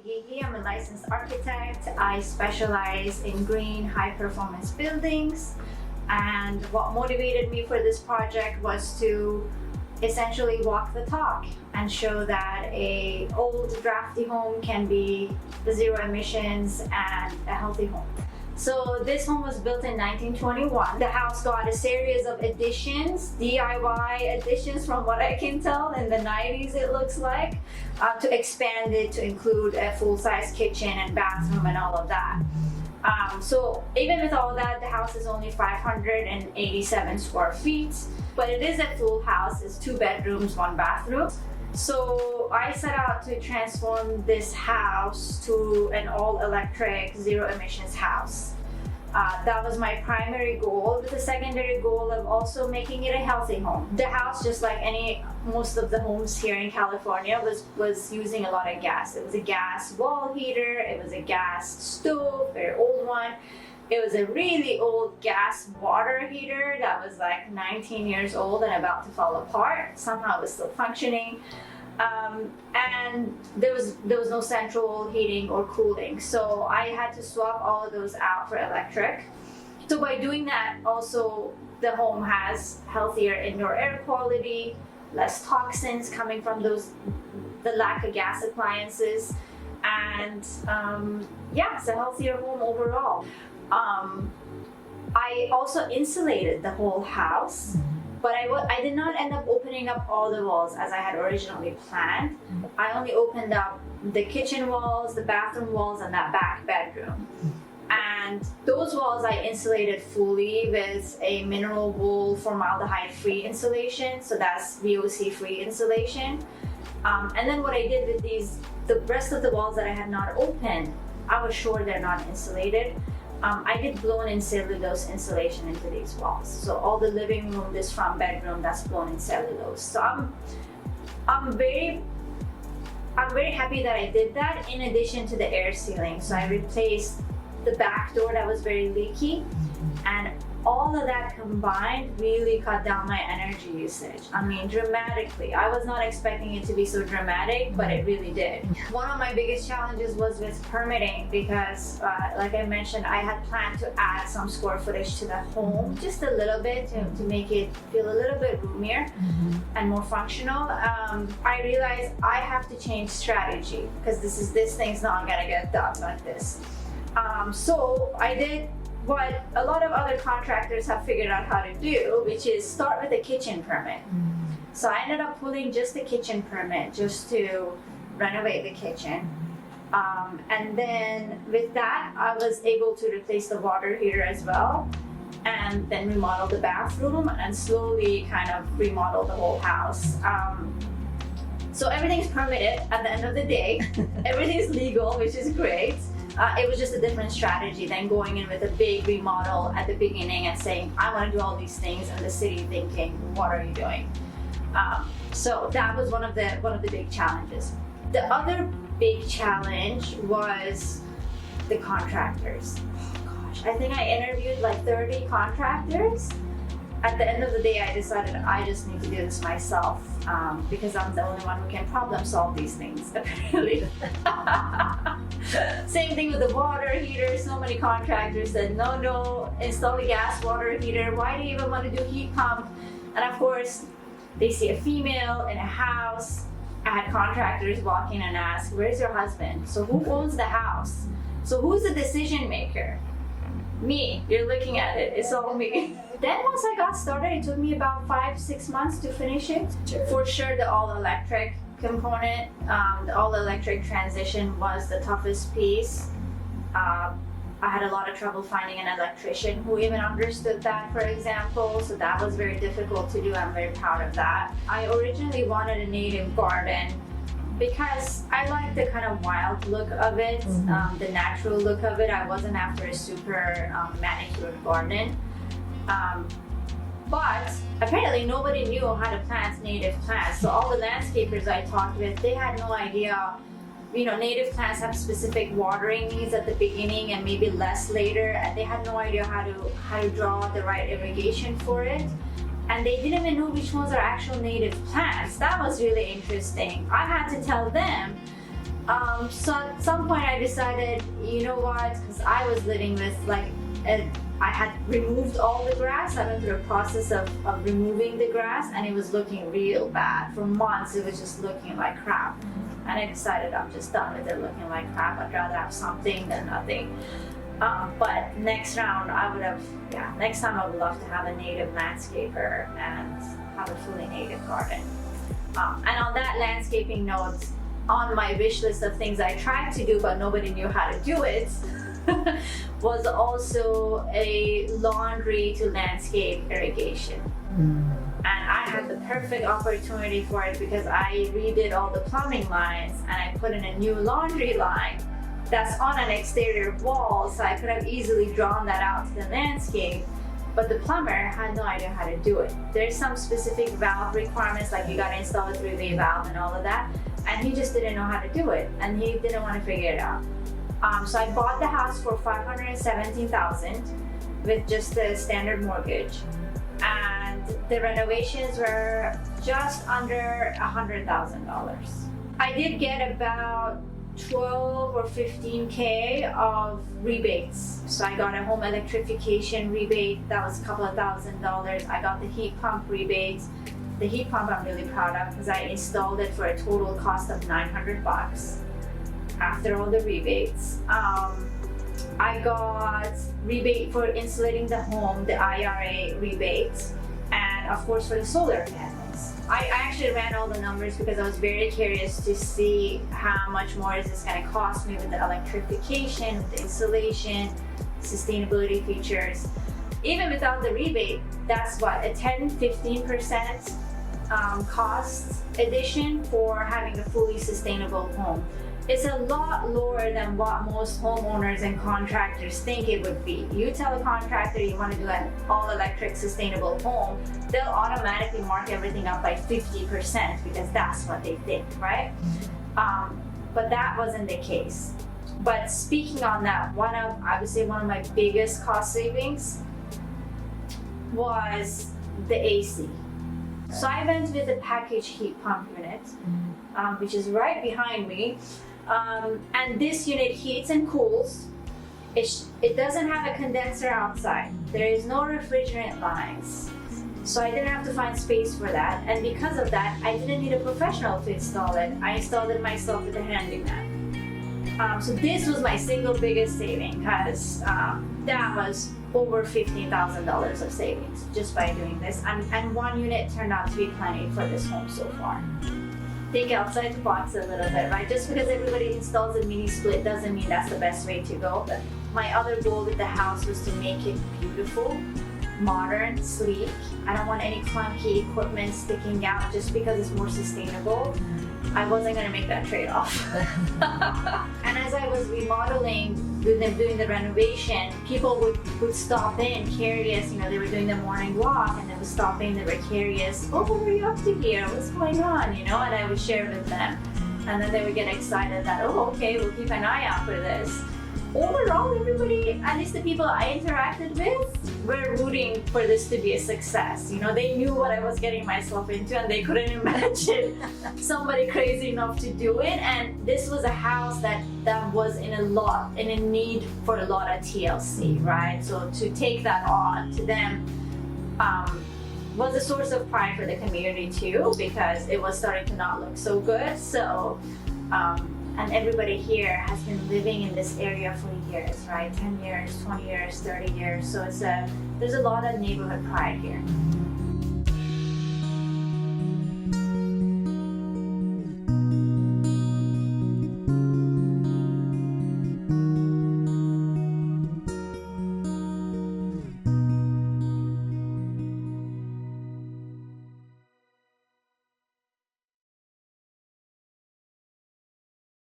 Highighi. I'm a licensed architect. I specialize in green, high-performance buildings. And what motivated me for this project was to essentially walk the talk and show that a old, drafty home can be zero emissions and a healthy home. So this home was built in 1921. The house got a series of additions, DIY additions from what I can tell, in the 90s it looks like, to expand it to include a full-size kitchen and bathroom and all of that. So even with all that, the house is only 587 square feet, but it is a full house. It's 2 bedrooms, 1 bathroom. So I set out to transform this house to an all-electric, zero-emissions house. That was my primary goal, with the secondary goal of also making it a healthy home. The house, just like most of the homes here in California, was using a lot of gas. It was a gas wall heater, it was a gas stove, very old one. It was a really old gas water heater that was like 19 years old and about to fall apart. Somehow it was still functioning. And there was no central heating or cooling. So I had to swap all of those out for electric. So by doing that, also the home has healthier indoor air quality, less toxins coming from the lack of gas appliances, and yeah, it's a healthier home overall. I also insulated the whole house, but I did not end up opening up all the walls as I had originally planned. I only opened up the kitchen walls, the bathroom walls, and that back bedroom. And those walls I insulated fully with a mineral wool formaldehyde-free insulation, so that's VOC-free insulation. And then what I did with the rest of the walls that I had not opened, I was sure they're not insulated. I did blown-in cellulose insulation into these walls. So all the living room, this front bedroom, that's blown-in cellulose. So I'm very happy that I did that, in addition to the air sealing. So I replaced the back door that was very leaky, and all of that combined really cut down my energy usage. I mean, dramatically. I was not expecting it to be so dramatic, but it really did. One of my biggest challenges was with permitting, because like I mentioned, I had planned to add some square footage to the home, just a little bit, to make it feel a little bit roomier and more functional. I realized I have to change strategy, because this thing's not gonna get done like this. So I did what a lot of other contractors have figured out how to do, which is start with a kitchen permit. So I ended up pulling just the kitchen permit just to renovate the kitchen. And then with that, I was able to replace the water heater as well, and then remodel the bathroom and slowly kind of remodel the whole house. So everything's permitted at the end of the day. Everything's legal, which is great. It was just a different strategy than going in with a big remodel at the beginning and saying, I want to do all these things, and the city thinking, what are you doing? So that was one of the big challenges. The other big challenge was the contractors. Oh gosh, I think I interviewed like 30 contractors. At the end of the day, I decided I just need to do this myself, because I'm the only one who can problem solve these things, apparently. Same thing with the water heater. So many contractors said, no, install a gas water heater. Why do you even want to do heat pump? And of course, they see a female in a house. I had contractors walk in and ask, where's your husband? So who owns the house? So who's the decision maker? Me. You're looking at it. It's all me. Then once I got started, it took me about 5-6 months to finish it. For sure, the all-electric component, the all-electric transition was the toughest piece. I had a lot of trouble finding an electrician who even understood that, for example, so that was very difficult to do. I'm very proud of that. I originally wanted a native garden because I like the kind of wild look of it, the natural look of it. I wasn't after a super manicured garden. But apparently nobody knew how to plant native plants. So all the landscapers I talked with, they had no idea. You know, native plants have specific watering needs at the beginning and maybe less later, and they had no idea how to draw the right irrigation for it. And they didn't even know which ones are actual native plants. That was really interesting. I had to tell them, So at some point I decided, you know what, because I was living with I had removed all the grass. I went through a process of removing the grass, and it was looking real bad. For months it was just looking like crap. And I decided I'm just done with it looking like crap. I'd rather have something than nothing. But next time I would love to have a native landscaper and have a fully native garden. And on that landscaping note, on my wish list of things I tried to do but nobody knew how to do it was also a laundry to landscape irrigation. And I had the perfect opportunity for it because I redid all the plumbing lines and I put in a new laundry line that's on an exterior wall, so I could have easily drawn that out to the landscape. But the plumber had no idea how to do it. There's some specific valve requirements, like you gotta install a 3-way valve and all of that, and he just didn't know how to do it, and he didn't want to figure it out. So I bought the house for $517,000 with just the standard mortgage, and the renovations were just under $100,000. I did get about 12 or 15K of rebates. So I got a home electrification rebate, that was a couple of $1,000s. I got the heat pump rebates. The heat pump I'm really proud of because I installed it for a total cost of $900 after all the rebates. I got rebate for insulating the home, the IRA rebates, and of course for the solar panels. I actually ran all the numbers because I was very curious to see how much more is this going to cost me with the electrification, with the insulation, sustainability features. Even without the rebate, that's what, a 10-15% cost addition for having a fully sustainable home. It's a lot lower than what most homeowners and contractors think it would be. You tell a contractor you want to do an all-electric sustainable home, they'll automatically mark everything up by 50% because that's what they think, right? But that wasn't the case. But speaking on that, I would say one of my biggest cost savings was the AC. So I went with the package heat pump unit, which is right behind me. And this unit heats and cools. It doesn't have a condenser outside. There is no refrigerant lines. So I didn't have to find space for that. And because of that, I didn't need a professional to install it. I installed it myself with a handyman. So this was my single biggest saving because that was over $15,000 of savings just by doing this. And one unit turned out to be plenty for this home so far. Think outside the box a little bit, right? Just because everybody installs a mini split doesn't mean that's the best way to go. But my other goal with the house was to make it beautiful, modern, sleek. I don't want any clunky equipment sticking out just because it's more sustainable. I wasn't going to make that trade-off. And as I was remodeling, doing the renovation, people would stop in curious, they were doing the morning walk and they would stop in, they were curious, oh, what are you up to here? What's going on? And I would share with them. And then they would get excited that, oh, okay, we'll keep an eye out for this. Overall, everybody, at least the people I interacted with, were rooting for this to be a success. They knew what I was getting myself into and they couldn't imagine somebody crazy enough to do it. And this was a house that was in a need for a lot of TLC, right? So to take that on to them was a source of pride for the community too, because it was starting to not look so good. So, and everybody here has been living in this area for years, right? 10 years, 20 years, 30 years. So there's a lot of neighborhood pride here.